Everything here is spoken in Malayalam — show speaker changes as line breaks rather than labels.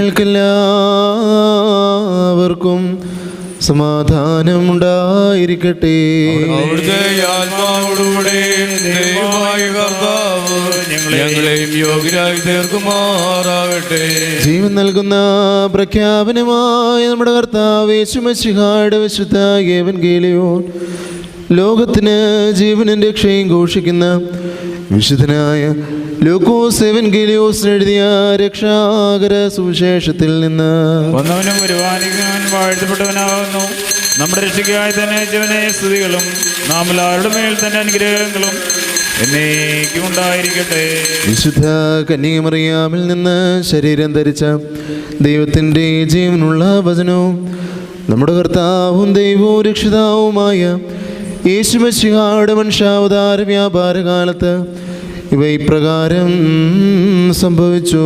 നിങ്ങൾക്കെല്ലാവർക്കും സമാധാനം ഉണ്ടായിരിക്കട്ടെ.
അവിടുത്തെ ആത്മാവോടുകൂടെ ദൈവമായ കർത്താവ് ഞങ്ങളെയും യോഗ്യരായി തീർക്കുമാറാകട്ടെ.
ജീവൻ നൽകുന്ന പ്രഖ്യാപനമായ നമ്മുടെ കർത്താവ് യേശു മിശിഹായുടെ വിശുദ്ധ എവൻഗേലിയോൻ ലോകത്തിന് ജീവനും രക്ഷയും ഘോഷിക്കുന്ന വിശുദ്ധനായ ലൂക്കോസ് എവൻഗേലിയോസിന് എഴുതിയ രക്ഷാകര സുവിശേഷത്തിൽ നിന്ന്.
വന്നവനും വരുവാനിക്കാൻ വാഴ്ത്തപ്പെട്ടവനാകുന്നു. നമ്മുടെ രക്ഷയ്ക്കായി തന്നെ ജീവനെ സ്തുതികളും നാം എല്ലാവരുടെ മേൽ തന്നെ അനുഗ്രഹങ്ങളും എന്നേക്കും ഉണ്ടായിരിക്കട്ടെ.
വിശുദ്ധ കന്യകമറിയാമിൽ നിന്ന് ശരീരം ധരിച്ച ദൈവത്തിൻ്റെ ജീവനുള്ള വചനവും നമ്മുടെ കർത്താവും ദൈവവും രക്ഷിതാവുമായ യേശു മിശിഹായുടെ മനുഷ്യാവതാര വ്യാപാരകാലത്ത് ഇവ ഇപ്രകാരം സംഭവിച്ചു.